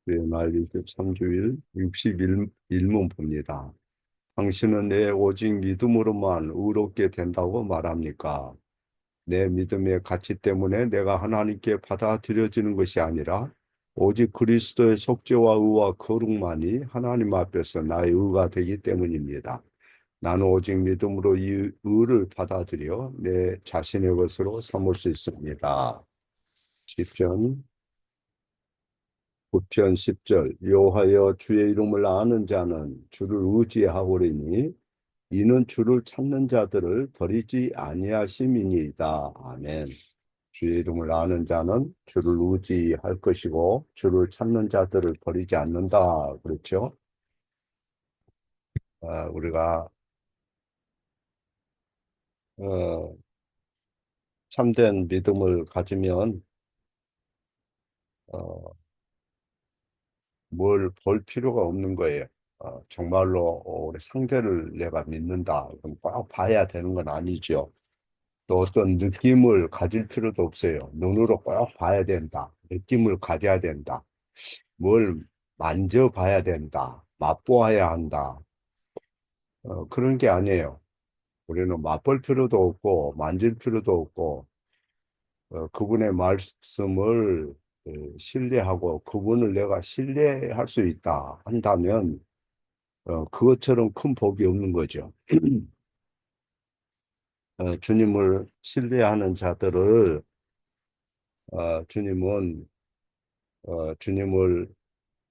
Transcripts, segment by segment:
날 23주일 61문 봅니다. 당신은 내 오직 믿음으로만 의롭게 된다고 말합니까? 내 믿음의 가치 때문에 내가 하나님께 받아들여지는 것이 아니라 오직 그리스도의 속죄와 의와 거룩만이 하나님 앞에서 나의 의가 되기 때문입니다. 나는 오직 믿음으로 이 의를 받아들여 내 자신의 것으로 삼을 수 있습니다. 시편 9편 10절 여호와여 주의 이름을 아는 자는 주를 의지하오리니 이는 주를 찾는 자들을 버리지 아니하심이니이다. 아멘. 주의 이름을 아는 자는 주를 의지할 것이고 주를 찾는 자들을 버리지 않는다. 그렇죠? 우리가 어, 참된 믿음을 가지면 어, 뭘 볼 필요가 없는 거예요. 정말로 우리 상대를 내가 믿는다. 그럼 꼭 봐야 되는 건 아니죠. 또 어떤 느낌을 가질 필요도 없어요. 눈으로 꼭 봐야 된다. 느낌을 가져야 된다. 뭘 만져봐야 된다. 맛보아야 한다. 그런 게 아니에요. 우리는 맛볼 필요도 없고 만질 필요도 없고 그분의 말씀을 신뢰하고 그분을 내가 신뢰할 수 있다 한다면 그것처럼 큰 복이 없는 거죠. 주님을 신뢰하는 자들을 주님은 주님을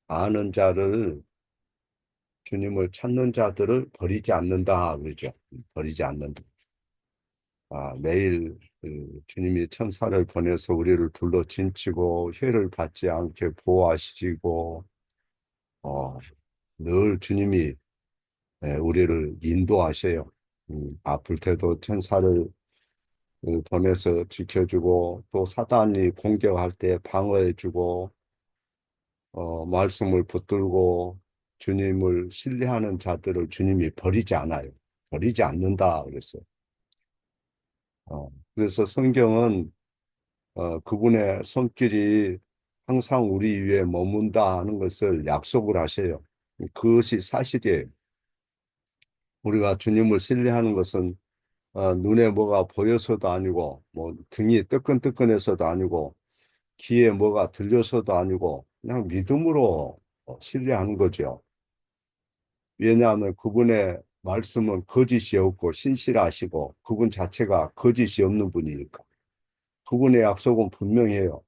아는 자를 주님을 찾는 자들을 버리지 않는다 그러죠. 버리지 않는다. 매일 주님이 천사를 보내서 우리를 둘러 진치고 해를 받지 않게 보호하시고 어, 늘 주님이 우리를 인도하셔요. 아플 때도 천사를 보내서 지켜주고 또 사단이 공격할 때 방어해주고 말씀을 붙들고 주님을 신뢰하는 자들을 주님이 버리지 않아요. 버리지 않는다 그랬어요. 그래서 성경은 그분의 손길이 항상 우리 위에 머문다 하는 것을 약속을 하셔요. 그것이 사실이에요. 우리가 주님을 신뢰하는 것은 눈에 뭐가 보여서도 아니고 뭐 등이 뜨끈뜨끈해서도 아니고 귀에 뭐가 들려서도 아니고 그냥 믿음으로 신뢰하는 거죠. 왜냐하면 그분의 말씀은 거짓이 없고 신실하시고 그분 자체가 거짓이 없는 분이니까. 그분의 약속은 분명해요.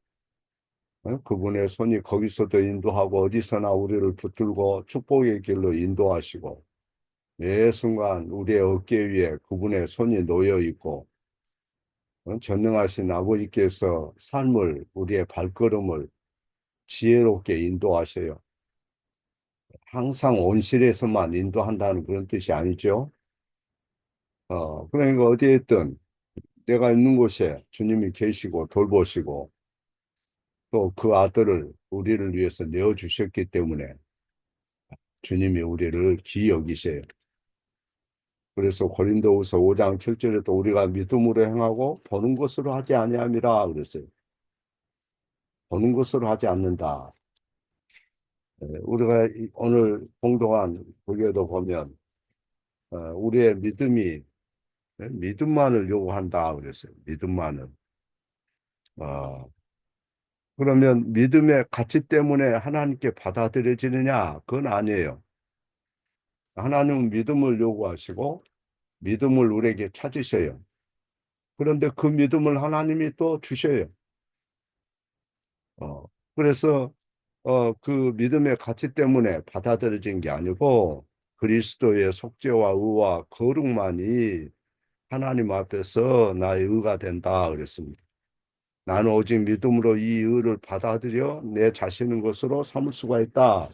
그분의 손이 거기서도 인도하고 어디서나 우리를 붙들고 축복의 길로 인도하시고 매 순간 우리의 어깨 위에 그분의 손이 놓여 있고 전능하신 아버지께서 삶을 우리의 발걸음을 지혜롭게 인도하셔요. 항상 온실에서만 인도한다는 그런 뜻이 아니죠. 그러니까 어디에 있든 내가 있는 곳에 주님이 계시고 돌보시고 또 그 아들을 우리를 위해서 내어주셨기 때문에 주님이 우리를 귀히 여기셔요. 그래서 고린도후서 5장 7절에도 우리가 믿음으로 행하고 보는 것으로 하지 아니함이라 그랬어요. 보는 것으로 하지 않는다. 우리가 오늘 공동한 불교도 보면 우리의 믿음이 믿음만을 요구한다 그랬어요. 믿음만을. 어, 그러면 믿음의 가치 때문에 하나님께 받아들여지느냐? 그건 아니에요. 하나님은 믿음을 요구하시고 믿음을 우리에게 찾으셔요. 그런데 그 믿음을 하나님이 또 주셔요. 어, 그래서 그 믿음의 가치 때문에 받아들여진 게 아니고 그리스도의 속죄와 의와 거룩만이 하나님 앞에서 나의 의가 된다 그랬습니다. 나는 오직 믿음으로 이 의를 받아들여 내 자신의 것으로 삼을 수가 있다.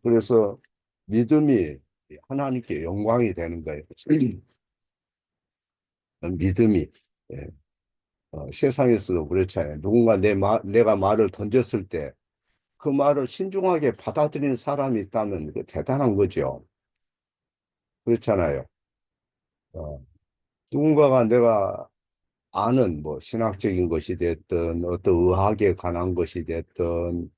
그래서 믿음이 하나님께 영광이 되는 거예요. 믿음이 예. 세상에서도 그렇잖아요. 누군가 내가 말을 던졌을 때 그 말을 신중하게 받아들이는 사람이 있다면 그 대단한 거죠. 그렇잖아요. 어, 누군가가 내가 아는 뭐 신학적인 것이 됐든 어떤 의학에 관한 것이 됐든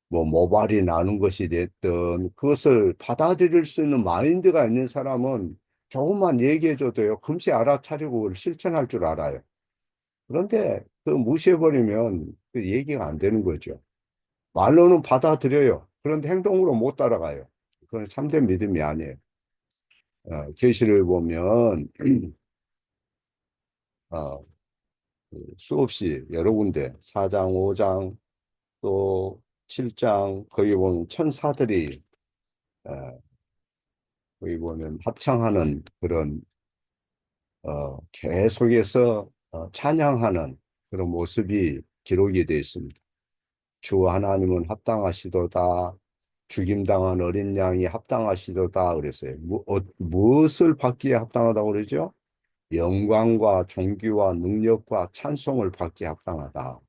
뭐 모발이 나는 것이 됐든 그것을 받아들일 수 있는 마인드가 있는 사람은 조금만 얘기해줘도요, 금세 알아차리고 그걸 실천할 줄 알아요. 그런데 그 무시해버리면 그 얘기가 안 되는 거죠. 말로는 받아들여요. 그런데 행동으로 못 따라가요. 그건 참된 믿음이 아니에요. 계시를 보면 어, 수없이 여러 군데 4장, 5장 또 7장 거기 보면 천사들이 어, 거기 보면 합창하는 그런 계속해서 찬양하는 그런 모습이 기록이 되어 있습니다. 주 하나님은 합당하시도다. 죽임당한 어린 양이 합당하시도다 그랬어요. 무엇을 받기에 합당하다고 그러죠? 영광과 존귀와 능력과 찬송을 받기에 합당하다.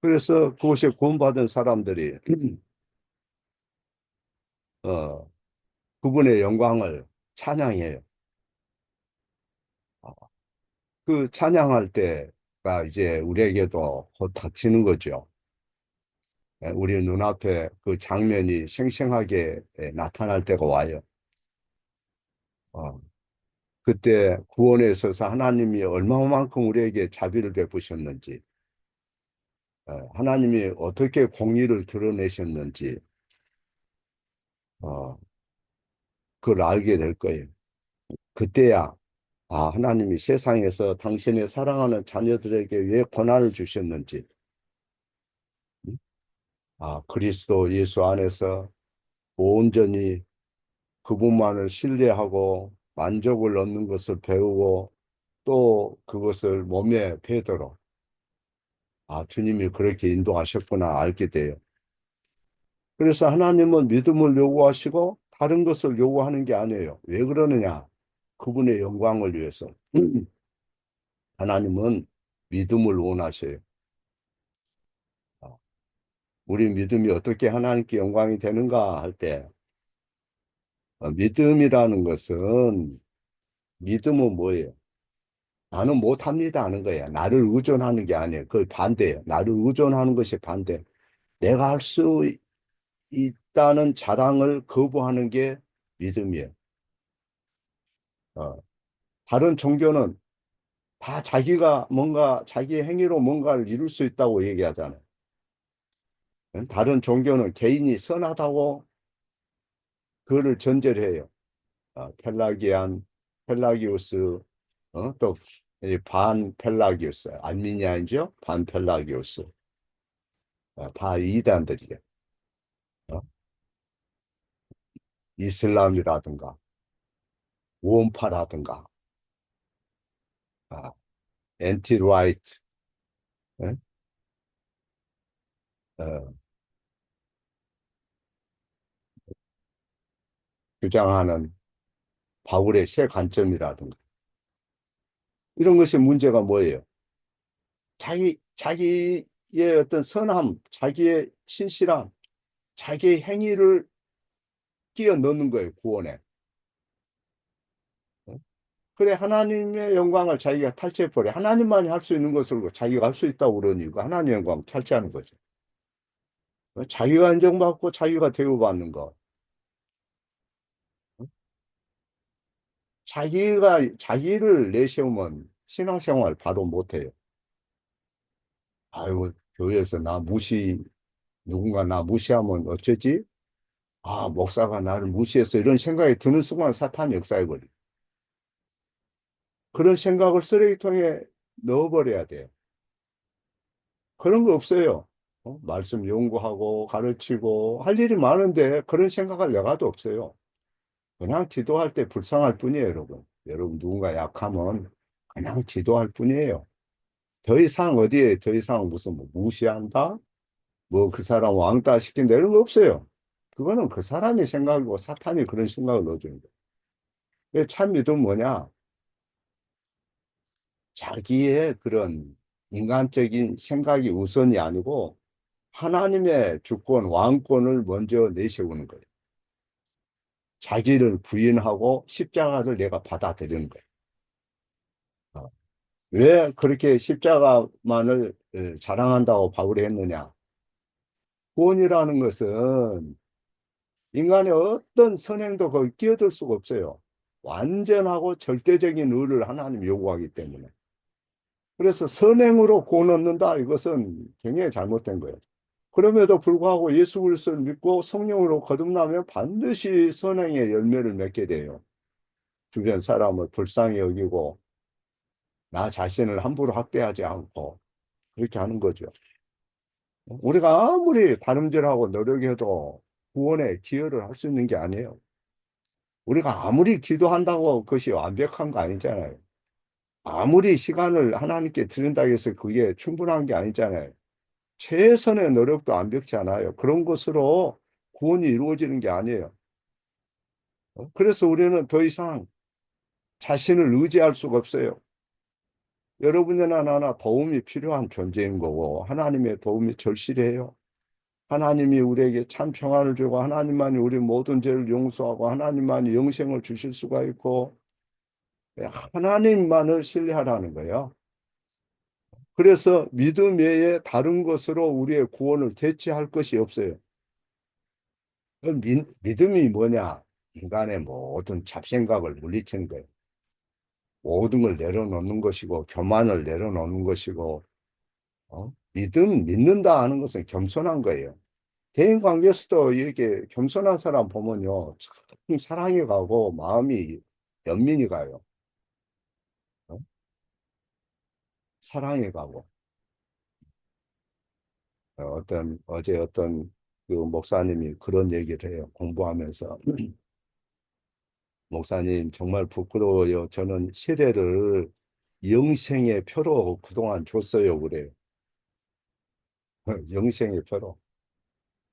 그래서 그것이 구원받은 사람들이 어, 그분의 영광을 찬양해요. 어, 그 찬양할 때가 이제 우리에게도 곧 닥치는 거죠. 우리 눈앞에 그 장면이 생생하게 나타날 때가 와요. 어, 그때 구원에 있어서 하나님이 얼마만큼 우리에게 자비를 베푸셨는지, 하나님이 어떻게 공의를 드러내셨는지, 어, 그걸 알게 될 거예요. 그때야, 아, 하나님이 세상에서 당신의 사랑하는 자녀들에게 왜 고난을 주셨는지, 음? 아, 그리스도 예수 안에서 온전히 그분만을 신뢰하고 만족을 얻는 것을 배우고 또 그것을 몸에 배도록, 아, 주님이 그렇게 인도하셨구나 알게 돼요. 그래서 하나님은 믿음을 요구하시고 다른 것을 요구하는 게 아니에요. 왜 그러느냐? 그분의 영광을 위해서. 하나님은 믿음을 원하셔요. 아, 우리 믿음이 어떻게 하나님께 영광이 되는가 할 때, 믿음이라는 것은, 믿음은 뭐예요? 나는 못합니다 하는 거예요. 나를 의존하는 게 아니에요. 그 반대예요. 나를 의존하는 것이 반대. 내가 할 수 있다는 자랑을 거부하는 게 믿음이에요. 어, 다른 종교는 다 자기가 뭔가 자기 행위로 뭔가를 이룰 수 있다고 얘기하잖아요. 다른 종교는 개인이 선하다고 그거를 전제를 해요. 펠라기안, 펠라기우스, 또 반펠라기우스, 알미니아인죠? 반펠라기우스, 다 이단들이에요. 어? 이슬람이라든가 우원파라든가 아, 엔티라이트 예? 어, 주장하는 바울의 새 관점이라든가 이런 것이 문제가 뭐예요? 자기의 어떤 선함, 자기의 신실함, 자기의 행위를 끼워 넣는 거예요, 구원에. 어? 그래, 하나님의 영광을 자기가 탈취해버려. 하나님만이 할 수 있는 것을 자기가 할 수 있다고 그러니까 하나님의 영광을 탈취하는 거죠. 자기가 인정받고 자기가 대우받는 거. 어? 자기를 내세우면 신앙생활 바로 못해요. 아이고, 교회에서 누군가 나 무시하면 어쩌지? 아, 목사가 나를 무시했어. 이런 생각이 드는 순간 사탄이 역사해버려. 그런 생각을 쓰레기통에 넣어버려야 돼요. 그런 거 없어요. 말씀 연구하고 가르치고 할 일이 많은데 그런 생각할 여가도 없어요. 그냥 기도할 때 불쌍할 뿐이에요, 여러분. 여러분 누군가 약하면 그냥 기도할 뿐이에요. 더 이상 어디에 더 이상 무슨 뭐 무시한다? 뭐 그 사람 왕따 시킨다 이런 거 없어요. 그거는 그 사람의 생각이고 사탄이 그런 생각을 넣어주는 거예요. 참 믿음 뭐냐? 자기의 그런 인간적인 생각이 우선이 아니고 하나님의 주권, 왕권을 먼저 내세우는 거예요. 자기를 부인하고 십자가를 내가 받아들이는 거예요. 왜 그렇게 십자가만을 자랑한다고 바울이 했느냐? 구원이라는 것은 인간의 어떤 선행도 거기 끼어들 수가 없어요. 완전하고 절대적인 의를 하나님 요구하기 때문에. 그래서 선행으로 구원 얻는다. 이것은 굉장히 잘못된 거예요. 그럼에도 불구하고 예수 그리스도를 믿고 성령으로 거듭나면 반드시 선행의 열매를 맺게 돼요. 주변 사람을 불쌍히 여기고 나 자신을 함부로 학대하지 않고 그렇게 하는 거죠. 우리가 아무리 다름질하고 노력해도 구원에 기여를 할 수 있는 게 아니에요. 우리가 아무리 기도한다고 그것이 완벽한 거 아니잖아요. 아무리 시간을 하나님께 드린다고 해서 그게 충분한 게 아니잖아요. 최선의 노력도 완벽치 않아요. 그런 것으로 구원이 이루어지는 게 아니에요. 그래서 우리는 더 이상 자신을 의지할 수가 없어요. 여러분이나 나나 도움이 필요한 존재인 거고 하나님의 도움이 절실해요. 하나님이 우리에게 참 평안을 주고 하나님만이 우리 모든 죄를 용서하고 하나님만이 영생을 주실 수가 있고 하나님만을 신뢰하라는 거예요. 그래서 믿음 외에 다른 것으로 우리의 구원을 대체할 것이 없어요. 믿음이 뭐냐? 인간의 모든 잡생각을 물리치는 거예요. 모든 걸 내려놓는 것이고 교만을 내려놓는 것이고 믿는다 하는 것은 겸손한 거예요. 대인 관계에서도 이렇게 겸손한 사람 보면요, 참 사랑이 가고 마음이 연민이 가요. 어? 사랑이 가고 어제 어떤 그 목사님이 그런 얘기를 해요. 공부하면서 목사님 정말 부끄러워요. 저는 세례를 영생의 표로 그동안 줬어요. 그래요. 영생의 표로.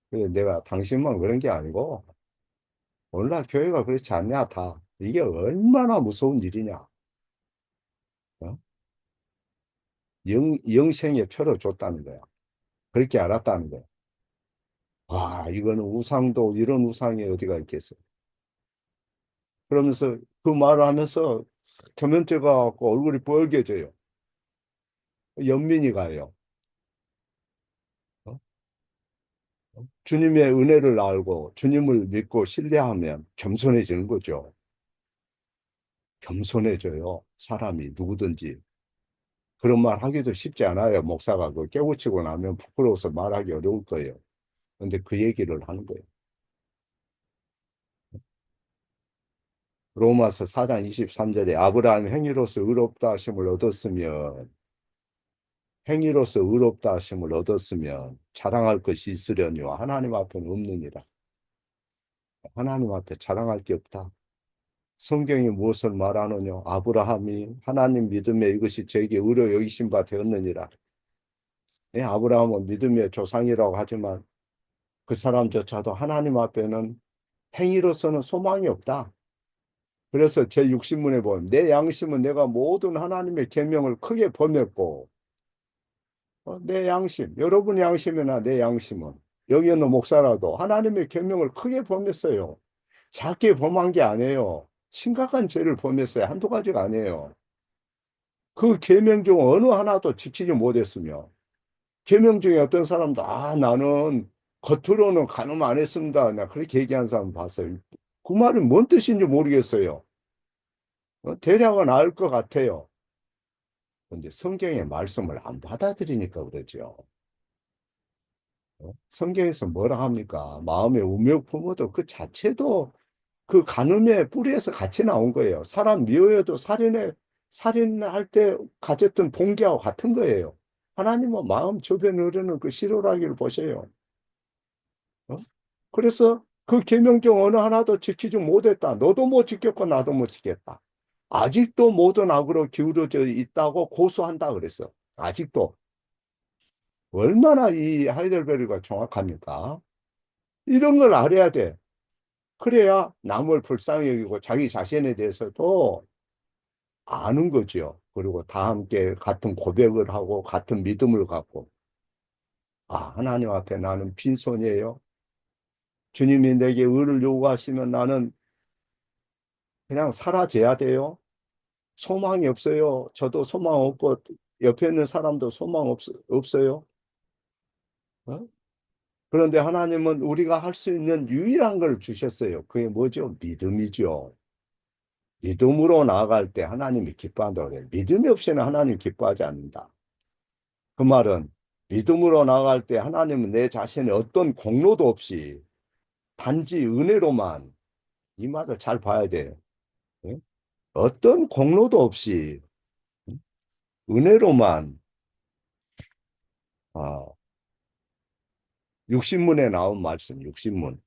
그래서 내가 당신만 그런 게 아니고 오늘날 교회가 그렇지 않냐 다. 이게 얼마나 무서운 일이냐. 어? 영생의 표로 줬다는 거야. 그렇게 알았다는 거야. 아, 이거는 우상도 이런 우상이 어디가 있겠어. 그러면서 그 말을 하면서 겸연쩍어 갖고 얼굴이 뻘개져요. 연민이 가요. 어? 주님의 은혜를 알고 주님을 믿고 신뢰하면 겸손해지는 거죠. 겸손해져요. 사람이 누구든지. 그런 말 하기도 쉽지 않아요. 목사가 그 깨우치고 나면 부끄러워서 말하기 어려울 거예요. 근데 그 얘기를 하는 거예요. 로마서 4장 23절에 아브라함이 행위로서 의롭다 하심을 얻었으면 행위로서 의롭다 하심을 얻었으면 자랑할 것이 있으려니와 하나님 앞에는 없느니라. 하나님 앞에 자랑할 게 없다. 성경이 무엇을 말하느냐? 아브라함이 하나님 믿음에 이것이 저에게 의로 여기신 바 되었느니라. 예, 아브라함은 믿음의 조상이라고 하지만 그 사람조차도 하나님 앞에는 행위로서는 소망이 없다. 그래서 제 육신문에 보면 내 양심은 내가 모든 하나님의 계명을 크게 범했고 내 양심, 여러분의 양심이나 내 양심은 여기 있는 목사라도 하나님의 계명을 크게 범했어요. 작게 범한 게 아니에요. 심각한 죄를 범했어요. 한두 가지가 아니에요. 그 계명 중 어느 하나도 지키지 못했으며 계명 중에 어떤 사람도 나는 겉으로는 간음 안 했습니다. 나 그렇게 얘기하는 사람 봤어요. 그 말은 뭔 뜻인지 모르겠어요. 대략은 알 것 같아요. 근데 성경의 말씀을 안 받아들이니까 그러죠. 성경에서 뭐라 합니까? 마음의 우명 품어도 그 자체도 그 간음의 뿌리에서 같이 나온 거예요. 사람 미워해도 살인할 때 가졌던 동기하고 같은 거예요. 하나님은 마음 저변에 흐르는 그 실오라기를 보세요. 어? 그래서 그 계명 중 어느 하나도 지키지 못했다. 너도 못 지켰고 나도 못 지켰다. 아직도 모든 악으로 기울어져 있다고 고소한다 그랬어. 아직도. 얼마나 이 하이델베르가 정확합니까? 이런 걸 알아야 돼. 그래야 남을 불쌍히 여기고 자기 자신에 대해서도 아는 거죠. 그리고 다 함께 같은 고백을 하고 같은 믿음을 갖고 하나님 앞에 나는 빈손이에요. 주님이 내게 의를 요구하시면 나는 그냥 사라져야 돼요. 소망이 없어요. 저도 소망 없고 옆에 있는 사람도 소망 없어요? 어? 그런데 하나님은 우리가 할 수 있는 유일한 걸 주셨어요. 그게 뭐죠? 믿음이죠. 믿음으로 나아갈 때 하나님이 기뻐한다고 그래요. 믿음이 없이는 하나님 기뻐하지 않는다. 그 말은 믿음으로 나아갈 때 하나님은 내 자신의 어떤 공로도 없이 단지 은혜로만, 이 말을 잘 봐야 돼요. 예? 어떤 공로도 없이 은혜로만, 아, 육신문에 나온 말씀, 육신문.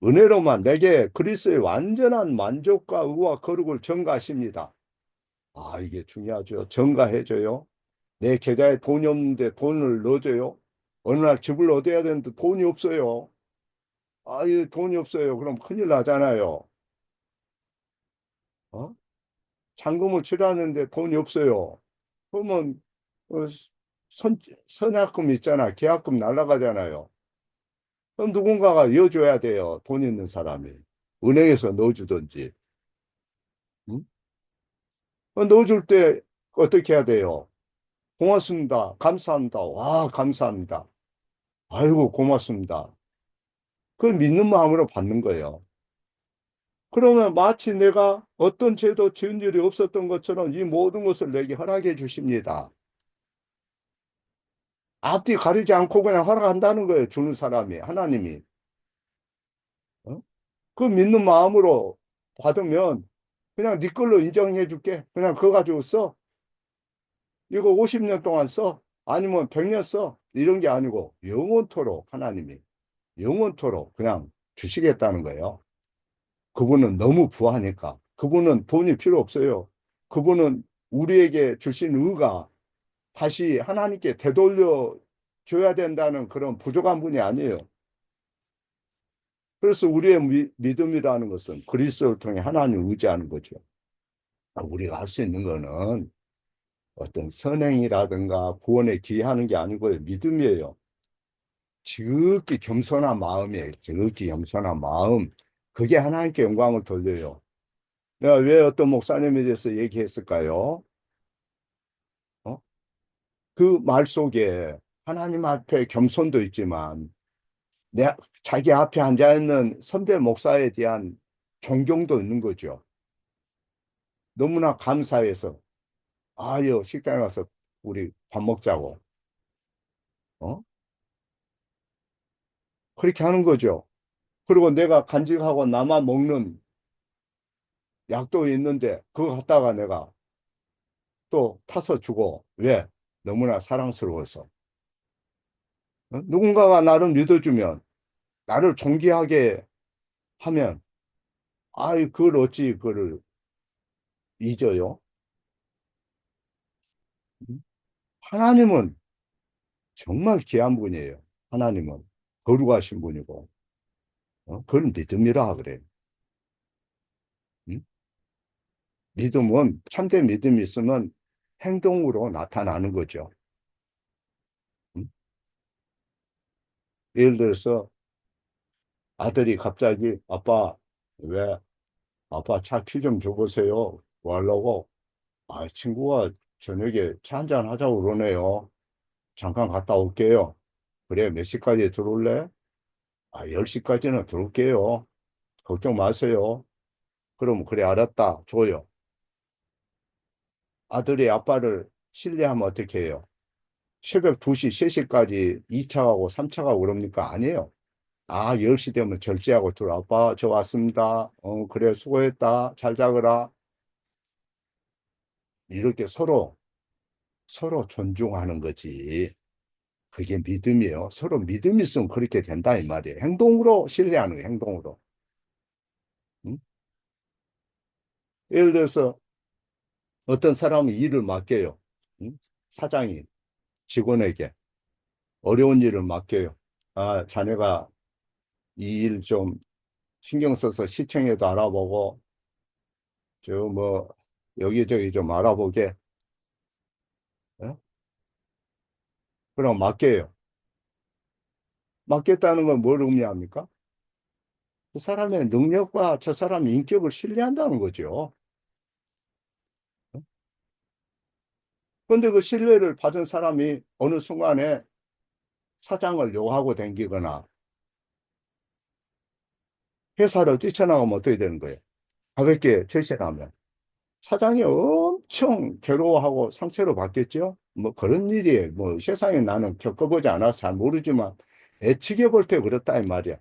은혜로만 내게 그리스도의 완전한 만족과 의와 거룩을 전가하십니다. 아, 이게 중요하죠. 전가해줘요. 내 계좌에 돈이 없는데 돈을 넣어줘요. 어느 날 집을 얻어야 되는데 돈이 없어요. 아, 이 돈이 없어요. 그럼 큰일 나잖아요. 어? 잔금을 치르는데 돈이 없어요. 그러면 어, 선, 선약금 있잖아. 계약금 날라가잖아요. 그럼 누군가가 이어줘야 돼요. 돈 있는 사람이. 은행에서 넣어주든지. 응? 넣어줄 때 어떻게 해야 돼요? 고맙습니다. 감사합니다. 와, 감사합니다. 아이고, 고맙습니다. 그걸 믿는 마음으로 받는 거예요. 그러면 마치 내가 어떤 죄도 지은 일이 없었던 것처럼 이 모든 것을 내게 허락해 주십니다. 앞뒤 가리지 않고 그냥 허락한다는 거예요. 주는 사람이, 하나님이. 어? 그 믿는 마음으로 받으면 그냥 네 걸로 인정해 줄게. 그냥 그거 가지고 써. 이거 50년 동안 써. 아니면 100년 써. 이런 게 아니고 영원토록 하나님이 영원토록 그냥 주시겠다는 거예요. 그분은 너무 부하니까. 그분은 돈이 필요 없어요. 그분은 우리에게 주신 의가 다시 하나님께 되돌려 줘야 된다는 그런 부족한 분이 아니에요. 그래서 우리의 믿음이라는 것은 그리스도를 통해 하나님을 의지하는 거죠. 우리가 할 수 있는 거는 어떤 선행이라든가 구원에 기여하는 게 아니고요. 믿음이에요. 지극히 겸손한 마음이에요. 지극히 겸손한 마음. 그게 하나님께 영광을 돌려요. 내가 왜 어떤 목사님에 대해서 얘기했을까요? 어? 그 말 속에 하나님 앞에 겸손도 있지만 자기 앞에 앉아 있는 선배 목사에 대한 존경도 있는 거죠. 너무나 감사해서 아유 식당에 가서 우리 밥 먹자고 어? 그렇게 하는 거죠. 그리고 내가 간직하고 남아 먹는 약도 있는데 그거 갖다가 내가 또 타서 주고 왜? 너무나 사랑스러워서 누군가가 나를 믿어주면 나를 존귀하게 하면 아이 그걸 어찌 그걸 잊어요? 음? 하나님은 정말 귀한 분이에요. 하나님은 거룩하신 분이고 그걸 믿음이라 그래요. 음? 믿음은 참된 믿음이 있으면 행동으로 나타나는 거죠. 음? 예를 들어서 아들이 갑자기 아빠 왜 아빠 차 키 좀 줘보세요. 뭐 하려고? 아, 친구가 저녁에 차 한잔 하자고 그러네요. 잠깐 갔다 올게요. 그래, 몇 시까지 들어올래? 아, 10시까지는 들어올게요. 걱정 마세요. 그럼 그래, 알았다. 줘요. 아들이 아빠를 신뢰하면 어떻게 해요? 새벽 2시, 3시까지 2차 가고 3차 가고 그럽니까? 아니에요. 아, 10시 되면 절제하고 들어. 아빠, 저 왔습니다. 그래, 수고했다. 잘 자거라. 이렇게 서로 존중하는 거지. 그게 믿음이에요. 서로 믿음이 있으면 그렇게 된다, 이 말이에요. 행동으로 신뢰하는 거예요, 행동으로. 응? 예를 들어서 어떤 사람이 일을 맡겨요. 응? 사장이 직원에게 어려운 일을 맡겨요. 아, 자네가 이 일 좀 신경 써서 시청에도 알아보고, 저 뭐, 여기저기 좀 알아보게. 어? 그럼 맡겨요. 맡겼다는 건 뭘 의미합니까? 그 사람의 능력과 저 사람의 인격을 신뢰한다는 거죠. 근데 그 신뢰를 받은 사람이 어느 순간에 사장을 욕하고 댕기거나 회사를 뛰쳐나가면 어떻게 되는 거예요? 가볍게 제시하면. 사장이 엄청 괴로워하고 상처를 받겠죠? 뭐 그런 일이 뭐 세상에 나는 겪어보지 않아서 잘 모르지만 예측해 볼 때 그렇다 이 말이야.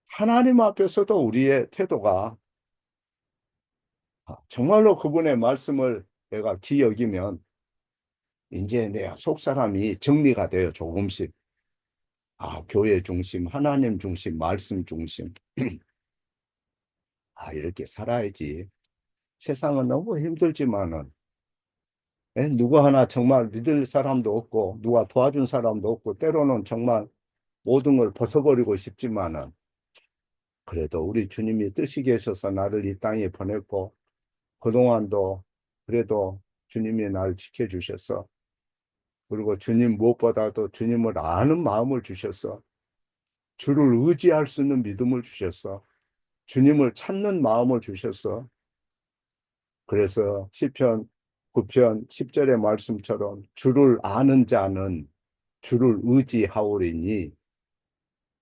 하나님 앞에서도 우리의 태도가 정말로 그분의 말씀을 내가 기여기면 이제 내 속사람이 정리가 돼요. 조금씩. 교회 중심, 하나님 중심, 말씀 중심. 이렇게 살아야지. 세상은 너무 힘들지만은 누구 하나 정말 믿을 사람도 없고 누가 도와준 사람도 없고 때로는 정말 모든 걸 벗어버리고 싶지만은 그래도 우리 주님이 뜻이 계셔서 나를 이 땅에 보냈고 그동안도 그래도 주님이 나를 지켜주셨어. 그리고 주님 무엇보다도 주님을 아는 마음을 주셨어. 주를 의지할 수 있는 믿음을 주셨어. 주님을 찾는 마음을 주셨어. 그래서 시편 9편 10절의 말씀처럼 주를 아는 자는 주를 의지하오리니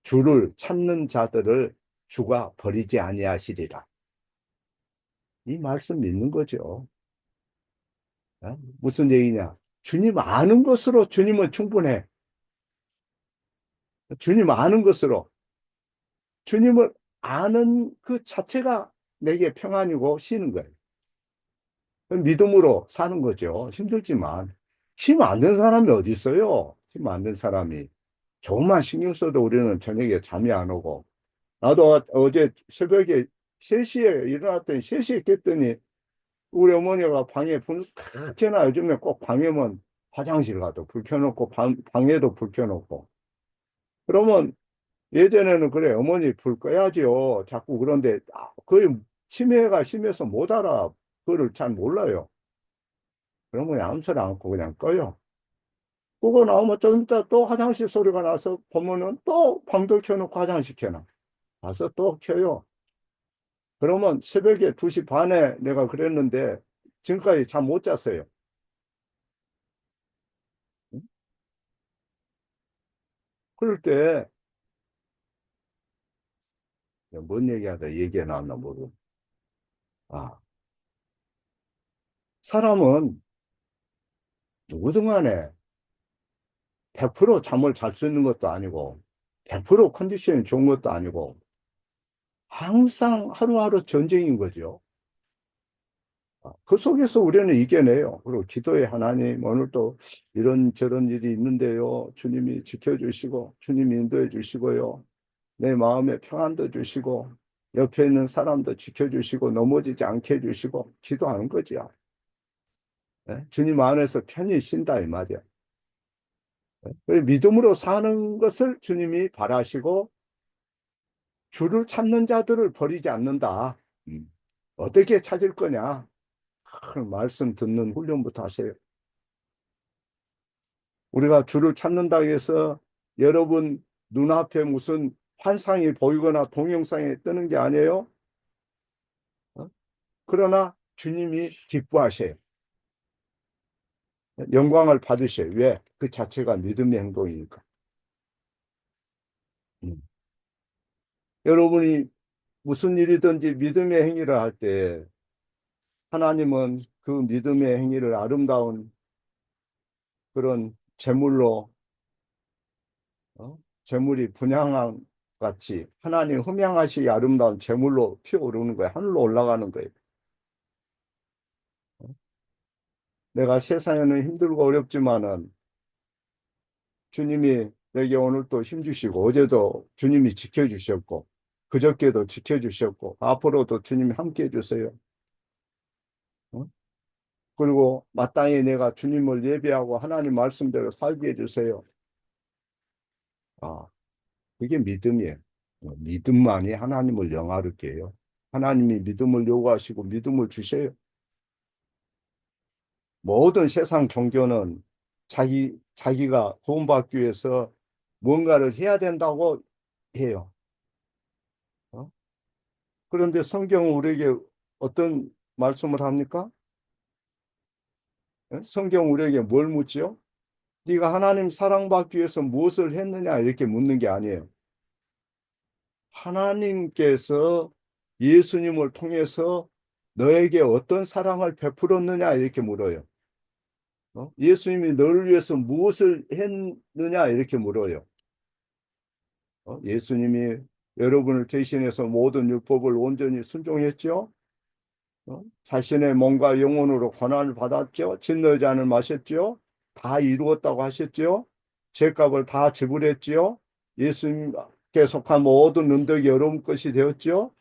주를 찾는 자들을 주가 버리지 아니하시리라. 이 말씀 믿는 거죠. 무슨 얘기냐? 주님 아는 것으로 주님은 충분해. 주님 아는 것으로 주님을 아는 그 자체가 내게 평안이고 쉬는 거예요. 믿음으로 사는 거죠. 힘들지만 힘 안 든 사람이 어디 있어요? 힘 안 든 사람이 조금만 신경 써도 우리는 저녁에 잠이 안 오고 나도 어제 새벽에 3시에 일어났더니 3시에 깼더니 우리 어머니가 방에 불 켜나 요즘에 꼭 방에만 화장실 가도 불 켜놓고 방에도 불 켜놓고 그러면 예전에는 그래 어머니 불 꺼야지요 자꾸 그런데 거의 치매가 심해서 못 알아 그거를 잘 몰라요 그러면 그냥 암소리 않고 그냥 꺼요 그거 나오면 좀 이따 또 화장실 소리가 나서 보면은 또 방도 켜놓고 화장실 켜놔 가서 또 켜요 그러면 새벽에 2시 반에 내가 그랬는데 지금까지 잠 못 잤어요 그럴 때 뭔 얘기하다 얘기가 나왔나 모르고. 아, 사람은 누구든 간에 100% 잠을 잘 수 있는 것도 아니고, 100% 컨디션이 좋은 것도 아니고, 항상 하루하루 전쟁인 거죠. 그 속에서 우리는 이겨내요. 그리고 기도에 하나님, 오늘 또 이런저런 일이 있는데요. 주님이 지켜주시고, 주님이 인도해 주시고요. 내 마음에 평안도 주시고, 옆에 있는 사람도 지켜주시고, 넘어지지 않게 해주시고, 기도하는 거죠. 예? 주님 안에서 편히 쉰다, 이 말이야. 그 믿음으로 사는 것을 주님이 바라시고 주를 찾는 자들을 버리지 않는다. 음. 어떻게 찾을 거냐? 그 말씀 듣는 훈련부터 하세요. 우리가 주를 찾는다 해서 여러분 눈앞에 무슨 환상이 보이거나 동영상이 뜨는 게 아니에요. 어? 그러나 주님이 기뻐하셔요. 영광을 받으셔요. 왜? 그 자체가 믿음의 행동이니까. 음. 여러분이 무슨 일이든지 믿음의 행위를 할 때 하나님은 그 믿음의 행위를 아름다운 그런 제물로 제물이 분향한 같이 하나님 흠양하시기 아름다운 제물로 피어오르는 거예요. 하늘로 올라가는 거예요. 내가 세상에는 힘들고 어렵지만은 주님이 내게 오늘 또 힘주시고 어제도 주님이 지켜주셨고 그저께도 지켜주셨고 앞으로도 주님이 함께 해주세요. 어? 그리고 마땅히 내가 주님을 예배하고 하나님 말씀대로 살게 해주세요. 아, 그게 믿음이에요. 믿음만이 하나님을 영화롭게 해요. 하나님이 믿음을 요구하시고 믿음을 주세요. 모든 세상 종교는 자기가 구원받기 위해서 뭔가를 해야 된다고 해요. 어? 그런데 성경은 우리에게 어떤 말씀을 합니까? 성경 우리에게 뭘 묻지요? 네가 하나님 사랑받기 위해서 무엇을 했느냐 이렇게 묻는 게 아니에요. 하나님께서 예수님을 통해서 너에게 어떤 사랑을 베풀었느냐 이렇게 물어요. 예수님이 너를 위해서 무엇을 했느냐 이렇게 물어요. 예수님이 여러분을 대신해서 모든 율법을 온전히 순종했죠. 자신의 몸과 영혼으로 고난을 받았죠. 진노의 잔을 마셨죠. 다 이루었다고 하셨죠. 죄값을 다 지불했죠. 예수님께 속한 모든 은덕이 여러분 것이 되었죠.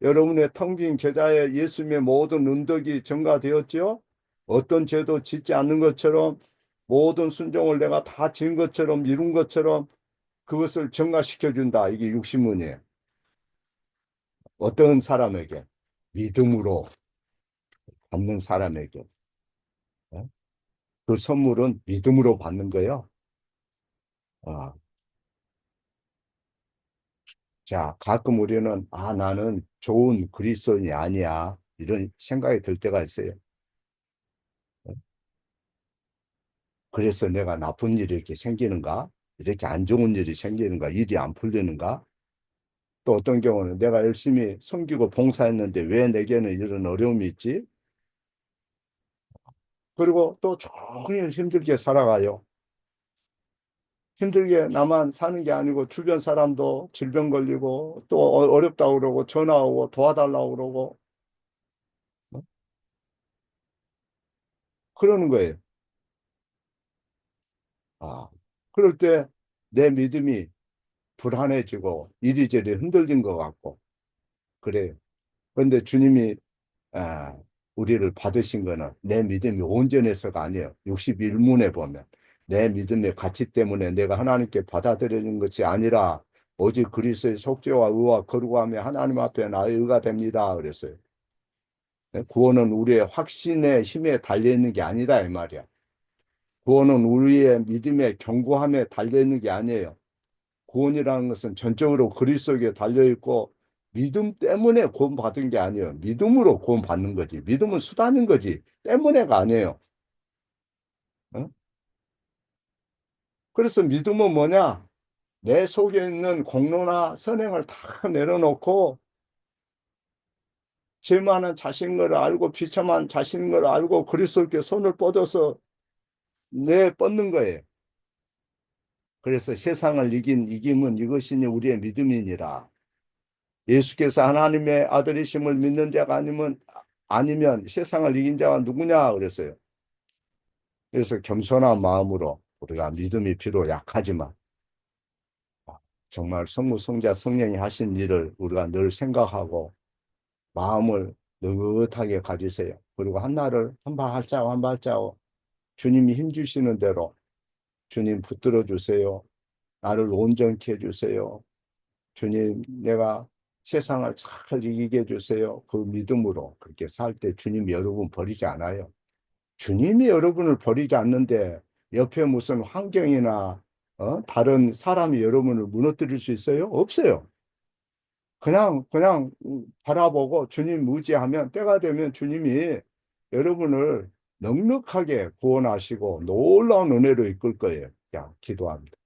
여러분의 텅 빈 계좌에 예수님의 모든 은덕이 전가되었죠. 어떤 죄도 짓지 않는 것처럼 모든 순종을 내가 다 지은 것처럼 이룬 것처럼 그것을 전가시켜 준다. 이게 육신문이에요. 어떤 사람에게 믿음으로 받는 사람에게 예? 그 선물은 믿음으로 받는 거예요. 아, 자, 가끔 우리는 나는 좋은 그리스도인이 아니야. 이런 생각이 들 때가 있어요. 그래서 내가 나쁜 일이 이렇게 생기는가? 이렇게 안 좋은 일이 생기는가? 일이 안 풀리는가? 또 어떤 경우는 내가 열심히 섬기고 봉사했는데 왜 내게는 이런 어려움이 있지? 그리고 또 종일 힘들게 살아가요. 힘들게 나만 사는 게 아니고 주변 사람도 질병 걸리고 또 어렵다고 그러고 전화 오고 도와달라고 그러고 어? 그러는 거예요. 아, 그럴 때 내 믿음이 불안해지고 이리저리 흔들린 것 같고 그래요. 그런데 주님이 아, 우리를 받으신 거는 내 믿음이 온전해서가 아니에요. 61문에 보면 내 믿음의 가치 때문에 내가 하나님께 받아들여진 것이 아니라 오직 그리스도의 속죄와 의와 거룩함에 하나님 앞에 나의 의가 됩니다. 그랬어요. 구원은 우리의 확신의 힘에 달려 있는 게 아니다 이 말이야. 구원은 우리의 믿음의 견고함에 달려 있는 게 아니에요. 구원이라는 것은 전적으로 그리스도에게 달려 있고 믿음 때문에 구원받은 게 아니에요. 믿음으로 구원받는 거지. 믿음은 수단인 거지. 때문에가 아니에요. 어? 그래서 믿음은 뭐냐? 내 속에 있는 공로나 선행을 다 내려놓고 죄 많은 자신을 알고 비참한 자신을 알고 그리스도께 손을 뻗어서 내 뻗는 거예요. 그래서 세상을 이긴 이김은 이것이니 우리의 믿음이니라. 예수께서 하나님의 아들이심을 믿는 자가 아니면 세상을 이긴 자가 누구냐 그랬어요. 그래서 겸손한 마음으로 우리가 믿음이 비록 약하지만 정말 성부, 성자, 성령이 하신 일을 우리가 늘 생각하고 마음을 느긋하게 가지세요. 그리고 한날을 한 발자국 한 발자국 주님이 힘주시는 대로 주님 붙들어 주세요. 나를 온전케 해주세요. 주님, 내가 세상을 잘 이기게 해주세요. 그 믿음으로 그렇게 살 때 주님이 여러분 버리지 않아요. 주님이 여러분을 버리지 않는데 옆에 무슨 환경이나 다른 사람이 여러분을 무너뜨릴 수 있어요? 없어요. 그냥 바라보고 주님 의지하면 때가 되면 주님이 여러분을 넉넉하게 구원하시고 놀라운 은혜로 이끌 거예요. 야, 기도합니다.